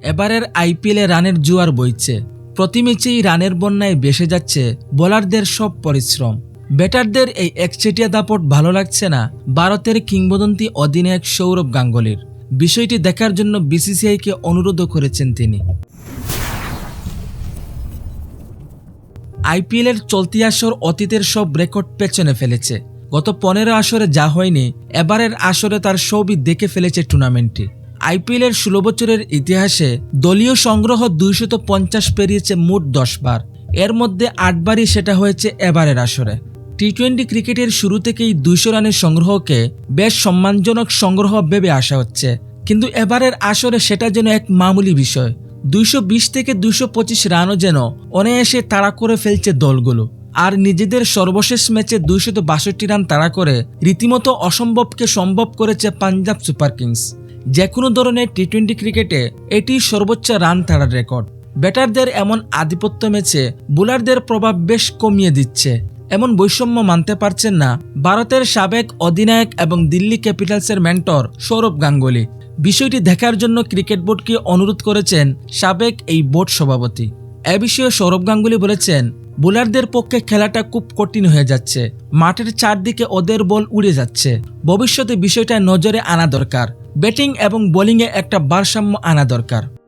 এবারের আইপিএলে রানের জোয়ার বইছে। প্রতি ম্যাচেই রানের বন্যায় ভেসে যাচ্ছে বোলারদের সব পরিশ্রম। ব্যাটারদের এই একচেটিয়া দাপট ভালো লাগছে না ভারতের কিংবদন্তি অধিনায়ক সৌরভ গাঙ্গুলির। বিষয়টি দেখার জন্য বিসিসিআইকে অনুরোধও করেছেন তিনি। আইপিএলের চলতি আসর অতীতের সব রেকর্ড পেছনে ফেলেছে। গত 15 আসরে যা হয়নি, এবারের আসরে তার সবই দেখে ফেলেছে টুর্নামেন্টটি। আইপিএলের 16 বছরের ইতিহাসে দলীয় সংগ্রহ 250 পেরিয়েছে মোট 10 বার। এর মধ্যে 8 বারই সেটা হয়েছে এবারের আসরে। টি-20 ক্রিকেটের শুরু থেকেই 200 রানের সংগ্রহকে বেশ সম্মানজনক সংগ্রহ ভেবে আসা হচ্ছে, কিন্তু এবারের আসরে সেটা যেন এক মামুলি বিষয়। 220 থেকে 225 রানও যেন অনায়াসে তাড়া করে ফেলছে দলগুলো। আর নিজেদের সর্বশেষ ম্যাচে 262 রান তাড়া করে রীতিমতো অসম্ভবকে সম্ভব করেছে পাঞ্জাব সুপার কিংস। যে কোনো ধরনের টি-20 ক্রিকেটে এটি সর্বোচ্চ রান তাড়ার রেকর্ড। ব্যাটারদের এমন আধিপত্য ম্যাচে বোলারদের প্রভাব বেশ কমিয়ে দিচ্ছে। এমন বৈষম্য মানতে পারছেন না ভারতের সাবেক অধিনায়ক এবং দিল্লি ক্যাপিটালসের মেন্টর সৌরভ গাঙ্গুলি। বিষয়টি দেখার জন্য ক্রিকেট বোর্ডকে অনুরোধ করেছেন সাবেক এই বোর্ড সভাপতি। এ বিষয়ে সৌরভ গাঙ্গুলি বলেছেন, বোলারদের পক্ষে খেলাটা খুব কঠিন হয়ে যাচ্ছে। মাঠের চারদিকে ওদের বল উড়ে যাচ্ছে। ভবিষ্যতে বিষয়টা নজরে আনা দরকার। ব্যাটিং এবং বোলিংয়ে একটা ভারসাম্য আনা দরকার।